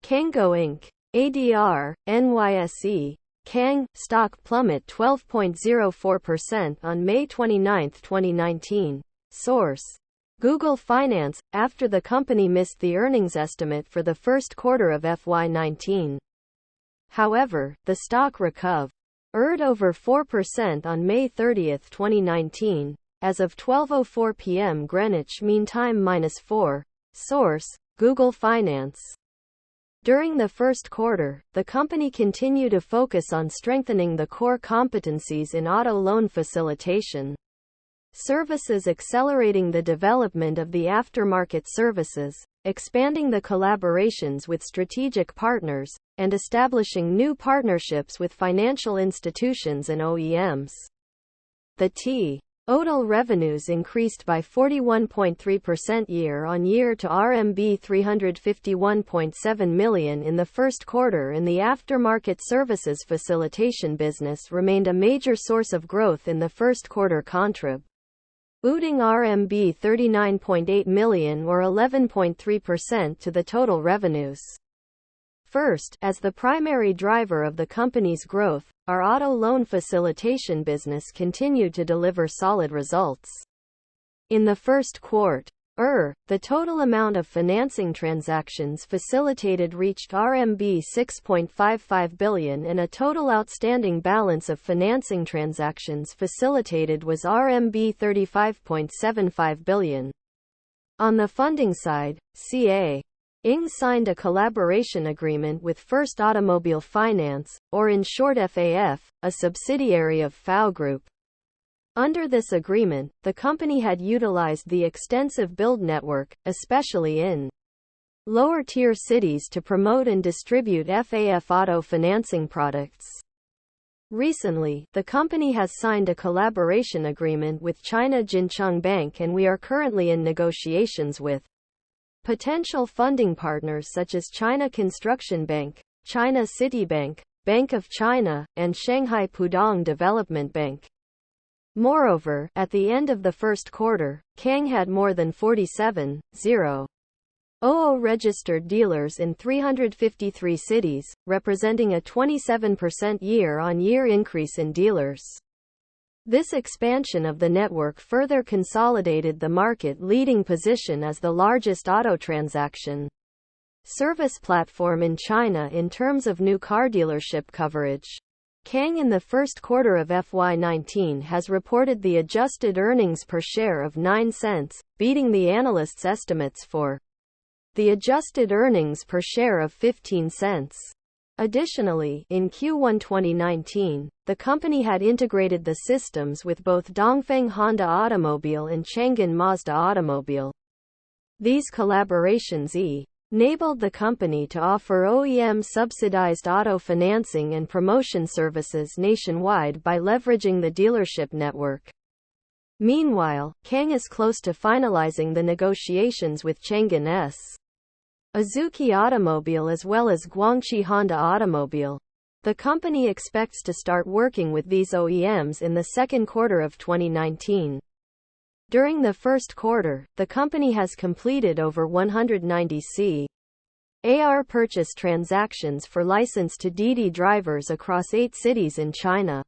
Cango Inc. ADR, NYSE. Kang, stock plummet 12.04% on May 29, 2019. Source: Google Finance, after the company missed the earnings estimate for the first quarter of FY19. However, the stock recovered over 4% on May 30, 2019, as of 12:04 p.m. Greenwich Mean Time -4. Source: Google Finance. During the first quarter, the company continued to focus on strengthening the core competencies in auto loan facilitation services, accelerating the development of the aftermarket services, expanding the collaborations with strategic partners, and establishing new partnerships with financial institutions and OEMs. The total revenues increased by 41.3% year-on-year to RMB 351.7 million in the first quarter, and the aftermarket services facilitation business remained a major source of growth in the first quarter, contributing RMB 39.8 million or 11.3% to the total revenues. First, as the primary driver of the company's growth, our auto loan facilitation business continued to deliver solid results. In the first quarter, the total amount of financing transactions facilitated reached RMB 6.55 billion, and a total outstanding balance of financing transactions facilitated was RMB 35.75 billion. On the funding side, CA Inc. signed a collaboration agreement with First Automobile Finance, or in short FAF, a subsidiary of FAO Group. Under this agreement, the company had utilized the extensive build network, especially in lower-tier cities, to promote and distribute FAF auto financing products. Recently, the company has signed a collaboration agreement with China Jincheng Bank, and we are currently in negotiations with potential funding partners such as China Construction Bank, China City Bank, Bank of China, and Shanghai Pudong Development Bank. Moreover, at the end of the first quarter, Kang had more than 47,000 registered dealers in 353 cities, representing a 27% year-on-year increase in dealers. This expansion of the network further consolidated the market-leading position as the largest auto transaction service platform in China in terms of new car dealership coverage. Kang in the first quarter of FY19 has reported the adjusted earnings per share of 9 cents, beating the analysts' estimates for the adjusted earnings per share of 15 cents. Additionally, in Q1 2019, the company had integrated the systems with both Dongfeng Honda Automobile and Chang'an Mazda Automobile. These collaborations enabled the company to offer OEM-subsidized auto financing and promotion services nationwide by leveraging the dealership network. Meanwhile, Kang is close to finalizing the negotiations with Chang'an Azuki Automobile as well as Guangqi Honda Automobile. The company expects to start working with these OEMs in the second quarter of 2019. During the first quarter, the company has completed over 190 SAR purchase transactions for licensed to DiDi drivers across 8 cities in China.